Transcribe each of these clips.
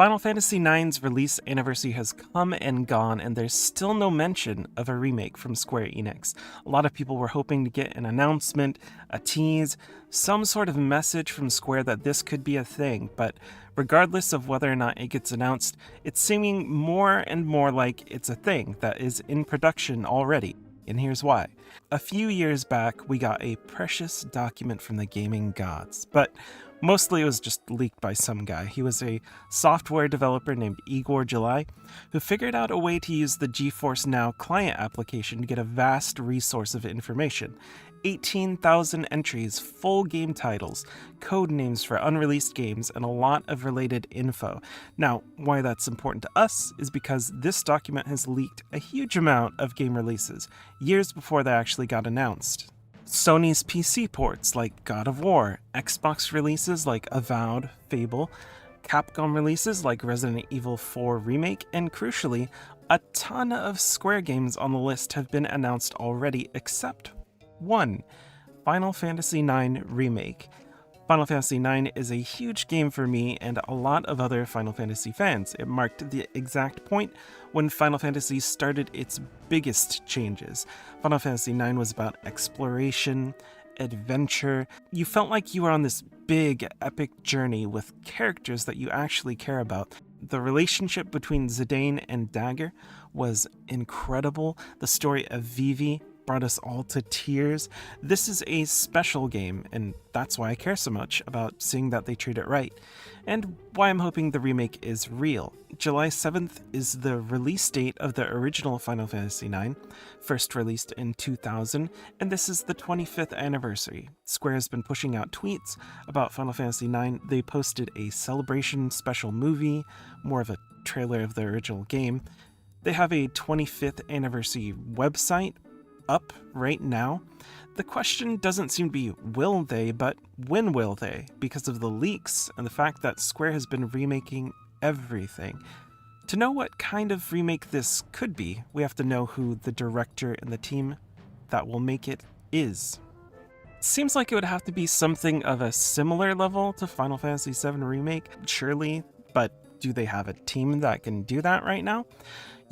Final Fantasy IX's release anniversary has come and gone, and there's still no mention of a remake from Square Enix. A lot of people were hoping to get an announcement, a tease, some sort of message from Square that this could be a thing, but regardless of whether or not it gets announced, it's seeming more and more like it's a thing that is in production already. And here's why. A few years back, we got a precious document from the gaming gods, but mostly it was just leaked by some guy. He was a software developer named Igor July, who figured out a way to use the GeForce Now client application to get a vast resource of information. 18,000 entries, full game titles, code names for unreleased games, and a lot of related info. Now, why that's important to us is because this document has leaked a huge amount of game releases, years before they actually got announced. Sony's PC ports like God of War, Xbox releases like Avowed, Fable, Capcom releases like Resident Evil 4 Remake, and crucially, a ton of Square games on the list have been announced already except one, Final Fantasy IX Remake. Final Fantasy IX is a huge game for me and a lot of other Final Fantasy fans. It marked the exact point when Final Fantasy started its biggest changes. Final Fantasy IX was about exploration, adventure. You felt like you were on this big, epic journey with characters that you actually care about. The relationship between Zidane and Dagger was incredible. The story of Vivi brought us all to tears. This is a special game, and that's why I care so much about seeing that they treat it right, and why I'm hoping the remake is real. July 7th is the release date of the original Final Fantasy IX, first released in 2000, and this is the 25th anniversary. Square has been pushing out tweets about Final Fantasy IX. They posted a celebration special movie, more of a trailer of the original game. They have a 25th anniversary website up right now. The question doesn't seem to be will they, but when will they, because of the leaks and the fact that Square has been remaking everything. To know what kind of remake this could be, we have to know who the director and the team that will make it is. Seems like it would have to be something of a similar level to Final Fantasy VII Remake, surely, but do they have a team that can do that right now?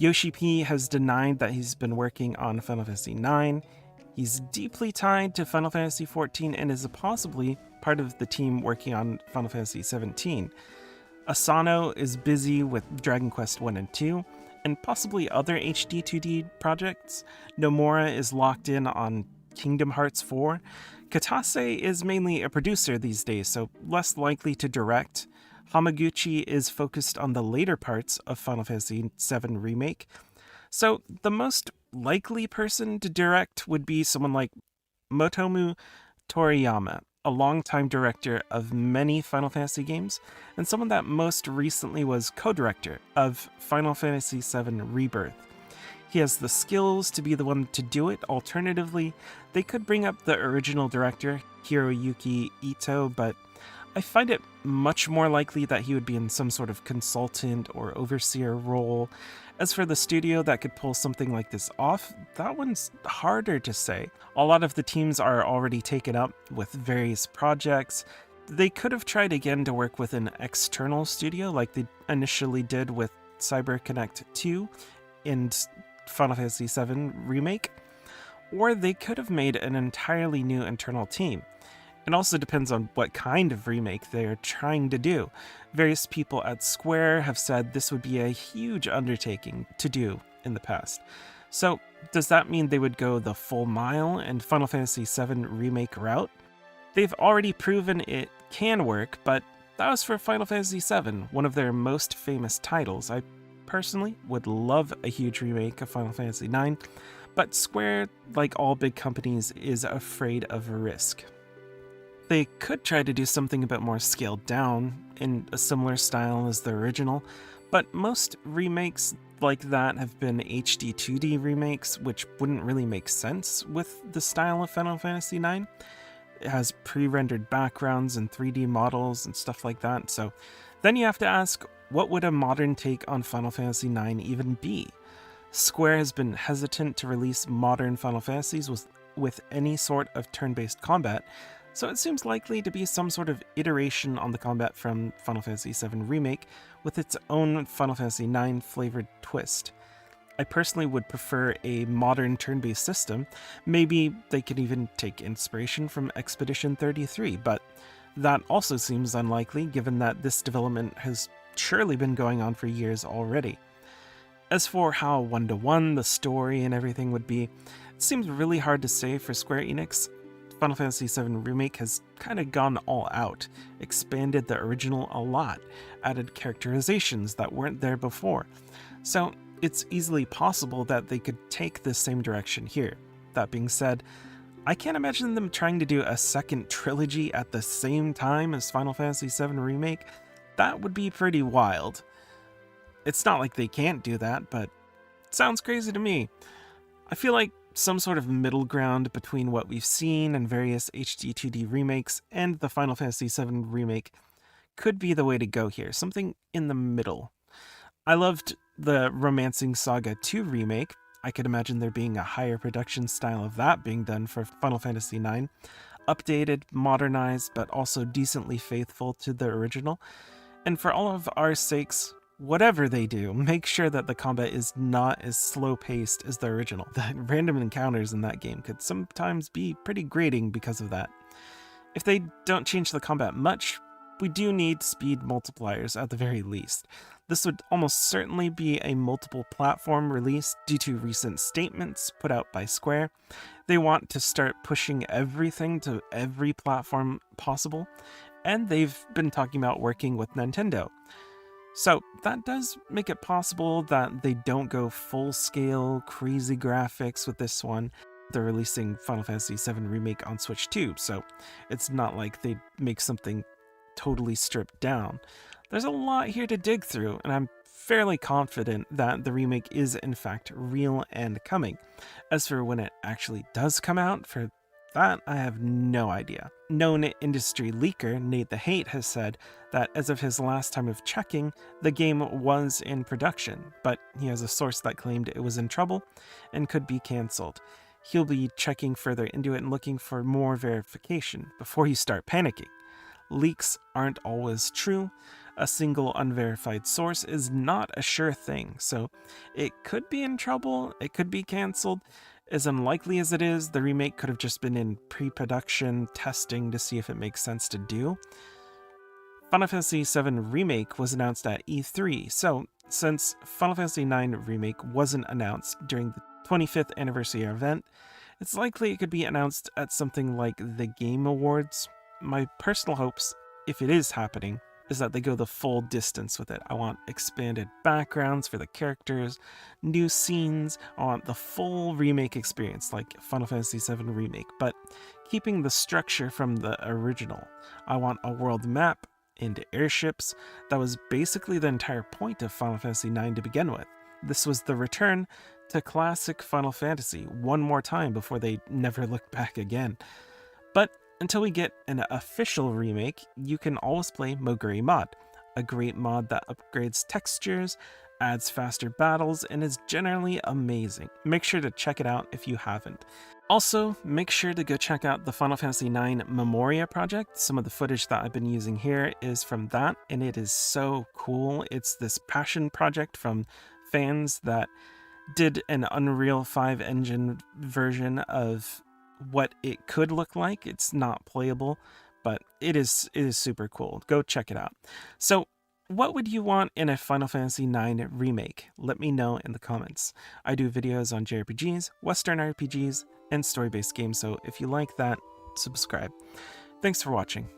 Yoshi P has denied that he's been working on Final Fantasy IX. He's deeply tied to Final Fantasy XIV and is possibly part of the team working on Final Fantasy XVII. Asano is busy with Dragon Quest I and II, and possibly other HD 2D projects. Nomura is locked in on Kingdom Hearts 4. Katase is mainly a producer these days, so less likely to direct. Hamaguchi is focused on the later parts of Final Fantasy VII Remake. So the most likely person to direct would be someone like Motomu Toriyama, a longtime director of many Final Fantasy games, and someone that most recently was co-director of Final Fantasy VII Rebirth. He has the skills to be the one to do it. Alternatively, they could bring up the original director, Hiroyuki Ito, but I find it much more likely that he would be in some sort of consultant or overseer role. As for the studio that could pull something like this off, that one's harder to say. A lot of the teams are already taken up with various projects. They could have tried again to work with an external studio like they initially did with CyberConnect 2 and Final Fantasy VII Remake, or they could have made an entirely new internal team. It also depends on what kind of remake they're trying to do. Various people at Square have said this would be a huge undertaking to do in the past. So, does that mean they would go the full mile and Final Fantasy VII Remake route? They've already proven it can work, but that was for Final Fantasy VII, one of their most famous titles. I personally would love a huge remake of Final Fantasy IX, but Square, like all big companies, is afraid of risk. They could try to do something a bit more scaled down, in a similar style as the original, but most remakes like that have been HD 2D remakes, which wouldn't really make sense with the style of Final Fantasy IX. It has pre-rendered backgrounds and 3D models and stuff like that, so then you have to ask, what would a modern take on Final Fantasy IX even be? Square has been hesitant to release modern Final Fantasies with any sort of turn-based combat, so it seems likely to be some sort of iteration on the combat from Final Fantasy VII Remake with its own Final Fantasy IX flavored twist. I personally would prefer a modern turn-based system. Maybe they could even take inspiration from Expedition 33, but that also seems unlikely given that this development has surely been going on for years already. As for how one-to-one the story and everything would be, it seems really hard to say for Square Enix. Final Fantasy VII Remake has kind of gone all out, expanded the original a lot, added characterizations that weren't there before. So it's easily possible that they could take the same direction here. That being said, I can't imagine them trying to do a second trilogy at the same time as Final Fantasy VII Remake. That would be pretty wild. It's not like they can't do that, but it sounds crazy to me. I feel like some sort of middle ground between what we've seen in various HD 2D remakes and the Final Fantasy VII Remake could be the way to go here, something in the middle. I loved the Romancing Saga 2 remake. I could imagine there being a higher production style of that being done for Final Fantasy IX. Updated, modernized, but also decently faithful to the original. And for all of our sakes, whatever they do, make sure that the combat is not as slow-paced as the original. The random encounters in that game could sometimes be pretty grating because of that. If they don't change the combat much, we do need speed multipliers at the very least. This would almost certainly be a multiple platform release due to recent statements put out by Square. They want to start pushing everything to every platform possible, and they've been talking about working with Nintendo. So that does make it possible that they don't go full-scale, crazy graphics with this one. They're releasing Final Fantasy VII Remake on Switch too, so it's not like they make something totally stripped down. There's a lot here to dig through, and I'm fairly confident that the remake is in fact real and coming. As for when it actually does come out, for that I have no idea. Known industry leaker Nate the Hate has said that as of his last time of checking, the game was in production, but he has a source that claimed it was in trouble and could be cancelled. He'll be checking further into it and looking for more verification before you start panicking. Leaks aren't always true. A single unverified source is not a sure thing, so it could be in trouble, it could be cancelled. As unlikely as it is, the remake could have just been in pre-production testing to see if it makes sense to do. Final Fantasy VII Remake was announced at E3, so since Final Fantasy IX Remake wasn't announced during the 25th anniversary event, it's likely it could be announced at something like the Game Awards. My personal hopes, if it is happening, is that they go the full distance with it. I want expanded backgrounds for the characters, new scenes. I want the full remake experience like Final Fantasy VII Remake, but keeping the structure from the original. I want a world map and airships. That was basically the entire point of Final Fantasy IX to begin with. This was the return to classic Final Fantasy one more time before they never looked back again. But until we get an official remake, you can always play Moguri Mod, a great mod that upgrades textures, adds faster battles, and is generally amazing. Make sure to check it out if you haven't. Also, make sure to go check out the Final Fantasy IX Memoria project. Some of the footage that I've been using here is from that, and it is so cool. It's this passion project from fans that did an Unreal 5 engine version of what it could look like. It's not playable, but it is super cool. Go check it out. So what would you want in a Final Fantasy IX remake? Let me know in the comments. I do videos on JRPGs, Western RPGs, and story-based games, so if you like that, subscribe. Thanks for watching.